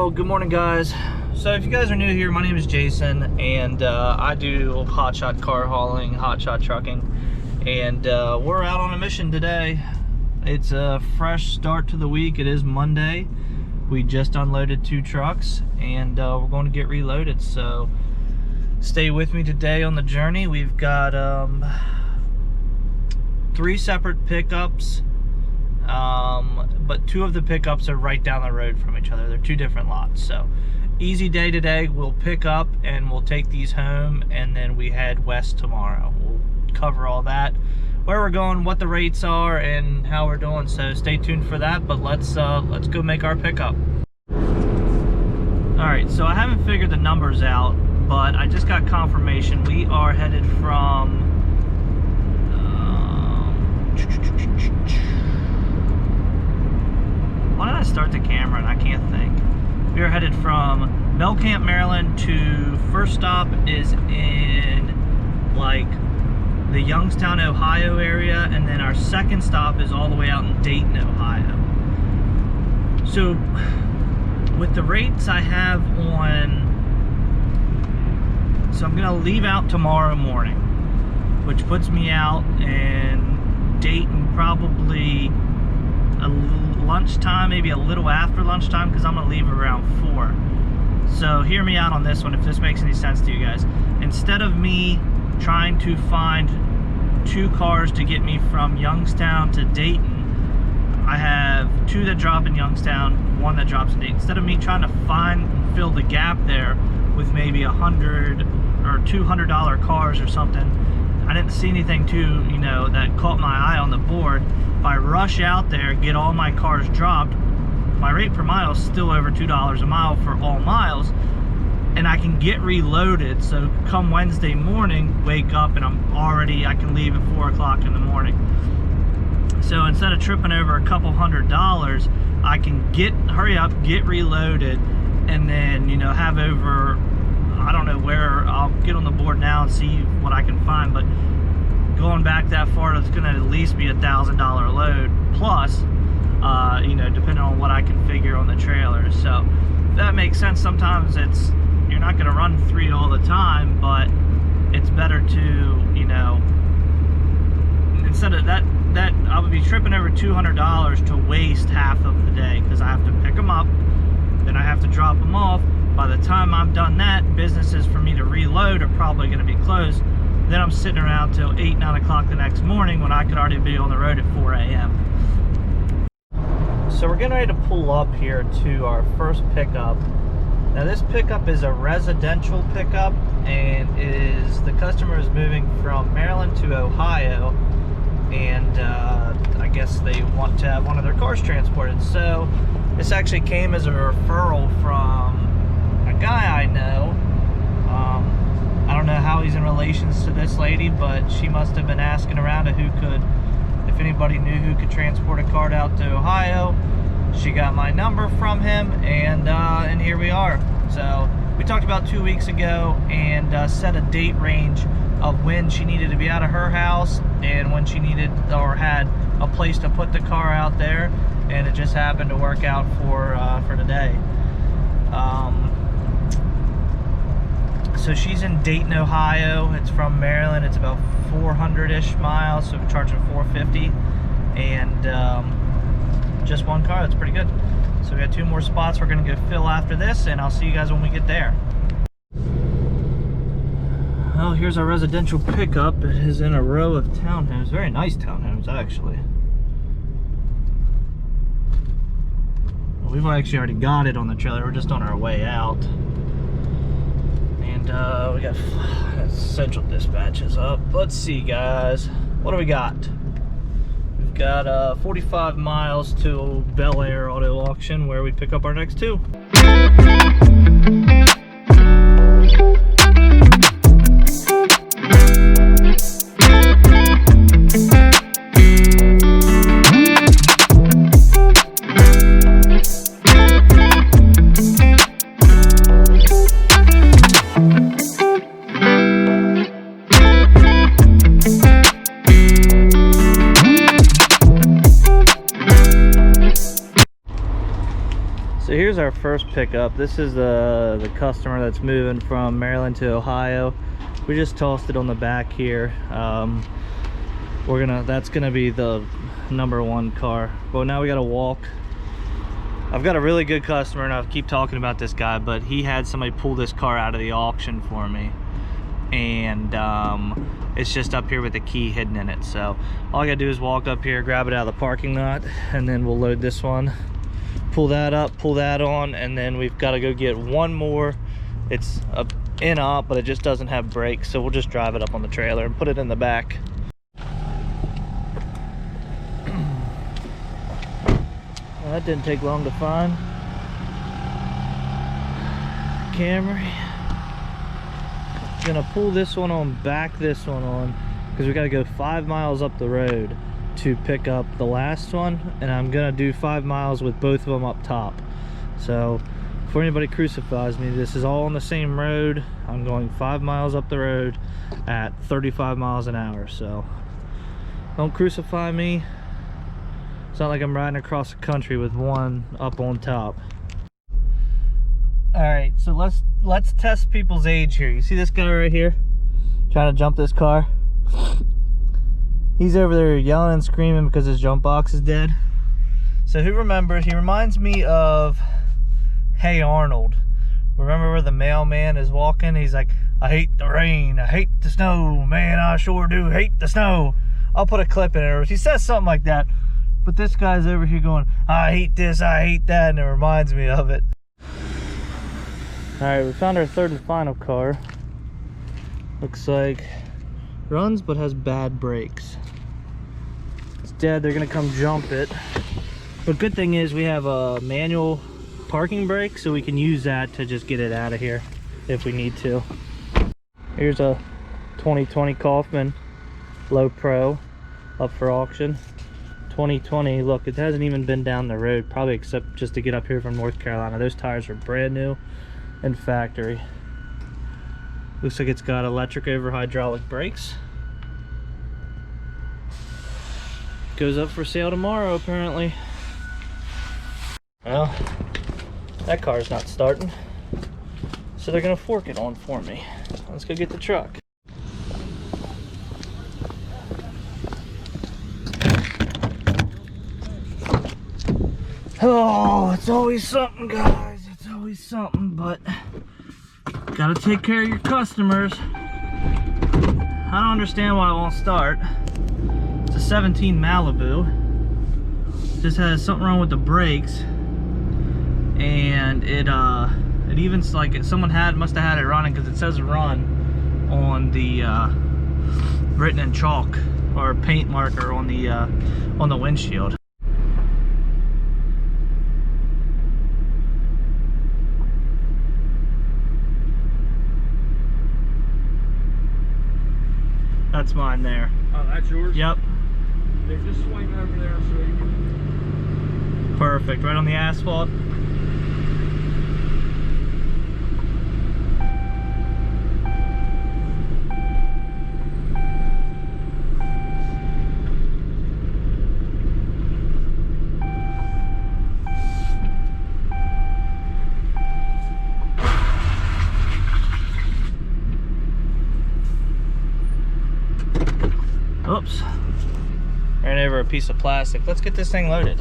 Well, good morning, guys. So if you guys are new here, my name is Jason, and I do hotshot car hauling, hotshot trucking, and we're out on a mission today. It's a fresh start to the week. It is Monday. We just unloaded 2 trucks, and we're going to get reloaded. So stay with me today on the journey. We've got 3 separate pickups. But 2 of the pickups are right down the road from each other. They're 2 different lots. So easy day today. We'll pick up and we'll take these home, and then we head west tomorrow. We'll cover all that, where we're going, what the rates are, and how we're doing. So stay tuned for that. But let's go make our pickup. All right, so I haven't figured the numbers out, but I just got confirmation. We are headed from why did I start the camera and I can't think? We are headed from Belcamp, Maryland to first stop is in like the Youngstown, Ohio area, and then our second stop is all the way out in Dayton, Ohio. So with the rates I have on, so I'm gonna leave out tomorrow morning, which puts me out in Dayton probably lunchtime, maybe a little after lunchtime, because I'm gonna leave around 4. So hear me out on this one, if this makes any sense to you guys. Instead of me trying to find 2 cars to get me from Youngstown to Dayton, I have 2 that drop in Youngstown, 1 that drops in Dayton. Instead of me trying to fill the gap there with maybe $100 or $200 cars or something, I didn't see anything that caught my eye on the board. If I rush out there, get all my cars dropped, my rate per mile is still over $2 a mile for all miles, and I can get reloaded. So come Wednesday morning, wake up and I can leave at 4 o'clock in the morning. So instead of tripping over a couple $100, I can hurry up, get reloaded, and then have over, I don't know where, I'll get on the board now and see what I can find, but going back that far, it's gonna at least be $1,000 load plus, depending on what I can figure on the trailer. So if that makes sense. Sometimes you're not gonna run 3 all the time, but it's better to, instead of that I would be tripping over $200 to waste half of the day, because I have to pick them up, then I have to drop them off. By the time I'm done that, businesses for me to reload are probably going to be closed. Then I'm sitting around till 8, 9 o'clock the next morning when I could already be on the road at 4 a.m. So we're getting ready to pull up here to our first pickup. Now this pickup is a residential pickup, and the customer is moving from Maryland to Ohio, and I guess they want to have one of their cars transported. So this actually came as a referral from a guy I know. I don't know how he's in relations to this lady, but she must have been asking around if anybody knew who could transport a car out to Ohio. She got my number from him, and here we are. So we talked about 2 weeks ago and set a date range of when she needed to be out of her house and when she needed or had a place to put the car out there, and it just happened to work out for today. So she's in Dayton, Ohio. It's from Maryland. It's about 400-ish miles, so we're charging $450, and just 1 car. That's pretty good. So we got 2 more spots we're gonna go fill after this, and I'll see you guys when we get there. Well, here's our residential pickup. It is in a row of townhomes. Very nice townhomes, actually. Well, we've actually already got it on the trailer. We're just on our way out. And we got Central Dispatches up. Let's see, guys. What do we got? We've got 45 miles to Bel Air Auto Auction, where we pick up our next 2. So here's our first pickup. This is the customer that's moving from Maryland to Ohio. We just tossed it on the back here. That's gonna be the #1 car. Well, now we gotta walk. I've got a really good customer, and I keep talking about this guy, but he had somebody pull this car out of the auction for me, and it's just up here with the key hidden in it. So all I gotta do is walk up here, grab it out of the parking lot, and then we'll load this one, pull that up, pull that on, and then we've got to go get one more. It's a in-op, but it just doesn't have brakes, so we'll just drive it up on the trailer and put it in the back. Well, that didn't take long to find. Camry. Gonna pull this one on, back this one on, because we got to go 5 miles up the road to pick up the last one, and I'm gonna do 5 miles with both of them up top. So before anybody crucifies me, this is all on the same road. I'm going 5 miles up the road at 35 miles an hour, so don't crucify me. It's not like I'm riding across the country with one up on top. All right, so let's test people's age here. You see this guy right here trying to jump this car? He's over there yelling and screaming because his jump box is dead. So who remembers? He reminds me of Hey Arnold. Remember where the mailman is walking? He's like, I hate the rain, I hate the snow, man, I sure do hate the snow. I'll put a clip in there. He says something like that. But this guy's over here going, I hate this, I hate that, and it reminds me of it. Alright, we found our third and final car. Looks like runs but has bad brakes. It's dead. They're gonna come jump it. But good thing is we have a manual parking brake, so we can use that to just get it out of here if we need to. Here's a 2020 Kaufman Low Pro up for auction. 2020. Look, it hasn't even been down the road, probably except just to get up here from North Carolina. Those tires are brand new and factory. Looks like it's got electric over hydraulic brakes. Goes up for sale tomorrow, apparently. Well, that car's not starting, so they're gonna fork it on for me. Let's go get the truck. Oh, it's always something, guys. It's always something, but gotta take care of your customers. I don't understand why it won't start. It's a 17 Malibu. Just has something wrong with the brakes, and it even's like someone must have had it running, because it says run on the written in chalk or paint marker on the windshield. That's mine there. Oh, that's yours? Yep. They just swing over there so you can... Perfect. Right on the asphalt. Oops. Ran over a piece of plastic. Let's get this thing loaded.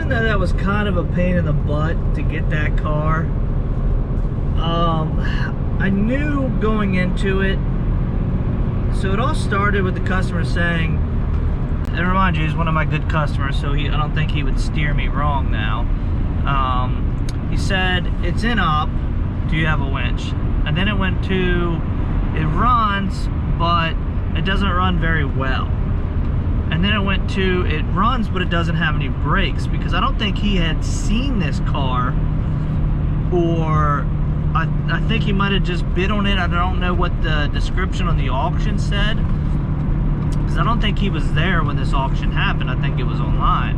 even though that was kind of a pain in the butt to get that car, I knew going into it. So it all started with the customer saying, and remind you, he's one of my good customers, so I don't think he would steer me wrong now. He said, it's in op, do you have a winch? And then it went to, it runs, but it doesn't run very well. And then it went to, it runs, but it doesn't have any brakes, because I don't think he had seen this car, or I think he might have just bid on it. I don't know what the description on the auction said, because I don't think he was there when this auction happened. I think it was online,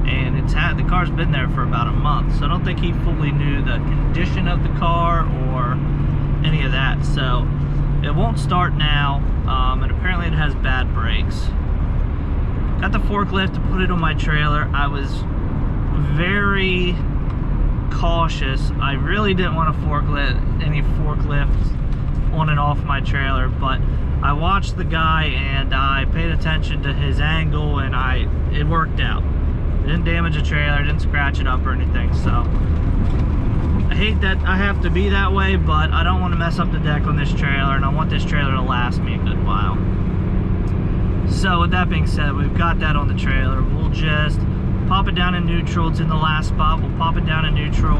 and the car's been there for about a month, so I don't think he fully knew the condition of the car or any of that. So it won't start now, and apparently it has bad brakes. Got the forklift to put it on my trailer. I was very cautious. I really didn't want to any forklifts on and off my trailer, but I watched the guy and I paid attention to his angle, and it worked out. It didn't damage the trailer, didn't scratch it up or anything. So I hate that I have to be that way, but I don't want to mess up the deck on this trailer, and I want this trailer to last me a good while. So with that being said, we've got that on the trailer. We'll just pop it down in neutral. It's in the last spot. We'll pop it down in neutral.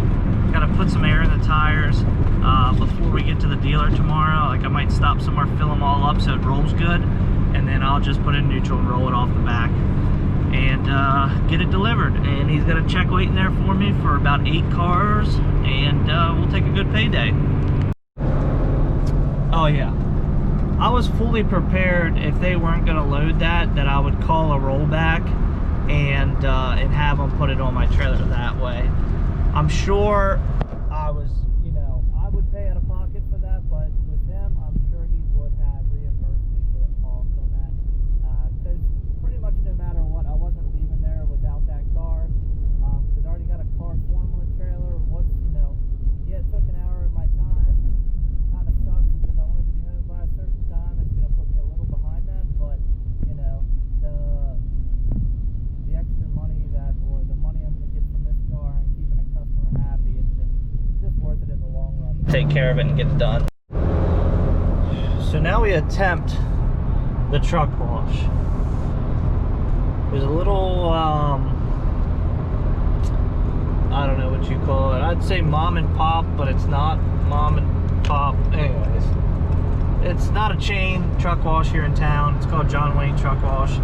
Got to put some air in the tires before we get to the dealer tomorrow. Like, I might stop somewhere, fill them all up so it rolls good, and then I'll just put it in neutral and roll it off the back and get it delivered. And he's got a check waiting there for me for about 8 cars, and we'll take a good payday. Oh yeah, I was fully prepared if they weren't going to load that I would call a rollback and have them put it on my trailer that way. I'm sure I would pay out of pocket for that, but with him, I'm sure he would have reimbursed me for the cost on that. Because pretty much no matter what, I wasn't leaving there without that car. Because I already got a car form on the trailer. Yeah, it took an hour of my time. Kind of sucks because I wanted to be home by a certain time. It's going to put me a little behind that, but the extra money or the money I'm going to get from this car and keeping a customer happy, it's just worth it in the long run. Take care of it and get it done. So now we attempt the truck wash. There's a little, I don't know what you call it. I'd say mom and pop, but it's not mom and pop. Anyways, it's not a chain truck wash here in town. It's called John Wayne Truck Wash.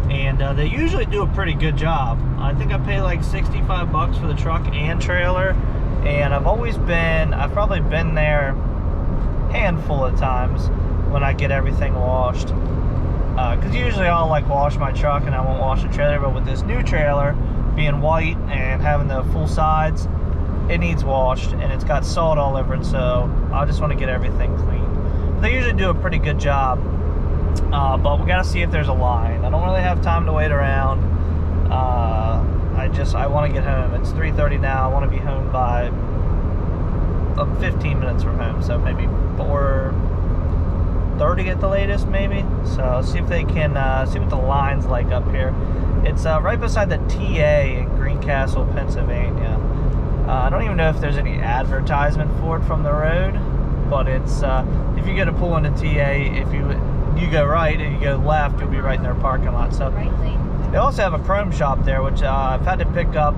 And they usually do a pretty good job. I think I pay like 65 bucks for the truck and trailer. And I've probably been there a handful of times when I get everything washed. Because usually I'll like wash my truck and I won't wash the trailer. But with this new trailer being white and having the full sides, it needs washed and it's got salt all over it. So I just want to get everything clean. They usually do a pretty good job. But we gotta see if there's a line. I don't really have time to wait around. I want to get home. It's 3:30 now. I want to be home by 15 minutes from home, so maybe 4:30 at the latest, maybe. So see if they can see what the line's like up here. It's right beside the TA in Greencastle, Pennsylvania. I don't even know if there's any advertisement for it from the road, but it's if you get a pull into TA, if you go right and you go left, you'll be right in their parking lot. So they also have a chrome shop there, which I've had to pick up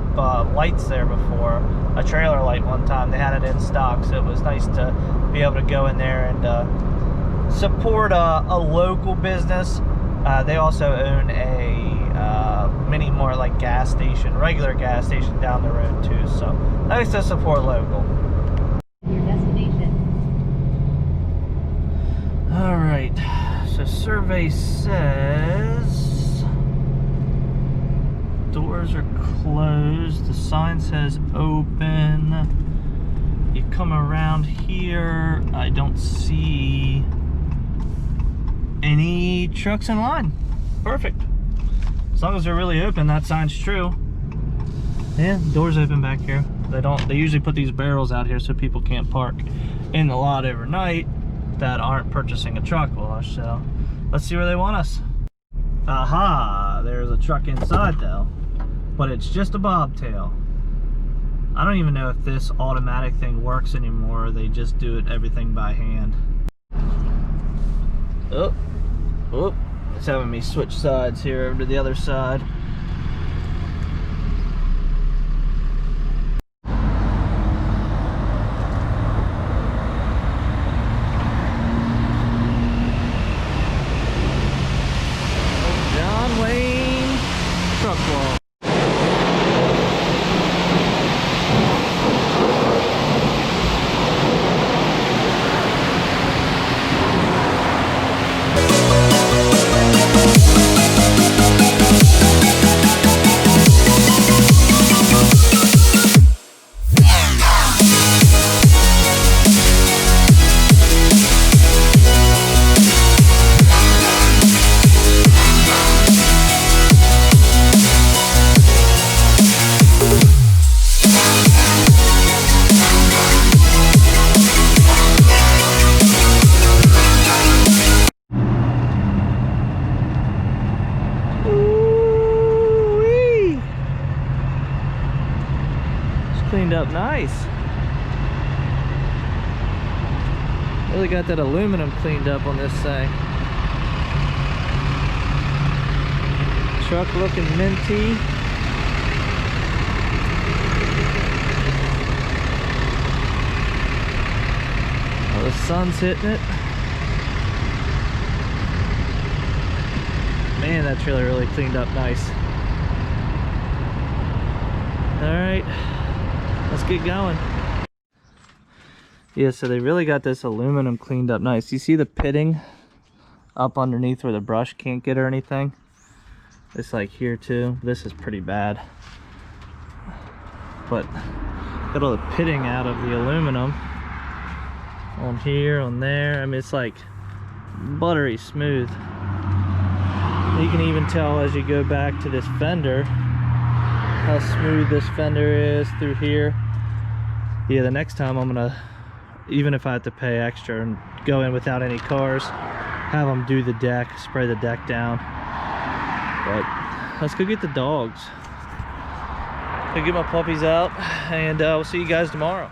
lights there before, a trailer light one time. They had it in stock, so it was nice to be able to go in there and support a local business. They also own a mini more like gas station, regular gas station down the road too, so nice to support local. Your destination. All right, so survey says doors are closed. The sign says open. You come around here, I don't see any trucks in line. Perfect. As long as they're really open, that sign's true. Yeah, doors open back here. They usually put these barrels out here so people can't park in the lot overnight that aren't purchasing a truck wash. So let's see where they want us. Aha, there's a truck inside though. but it's just a bobtail. I don't even know if this automatic thing works anymore. They just do it everything by hand. Oh, oh, it's having me switch sides here over to the other side. John Wayne truck wall. Cleaned up nice. Really got that aluminum cleaned up on this thing. Truck looking minty. Oh, the sun's hitting it. Man, that's really cleaned up nice. All right. Let's get going. Yeah, so they really got this aluminum cleaned up nice. You see the pitting up underneath where the brush can't get or anything? It's like here too. This is pretty bad. But got all the pitting out of the aluminum on here, on there. I mean, it's like buttery smooth. You can even tell as you go back to this fender how smooth this fender is through here. Yeah, the next time I'm gonna, even if I have to pay extra and go in without any cars, have them do the deck, spray the deck down. But let's go get the dogs. Go get my puppies out, and we'll see you guys tomorrow.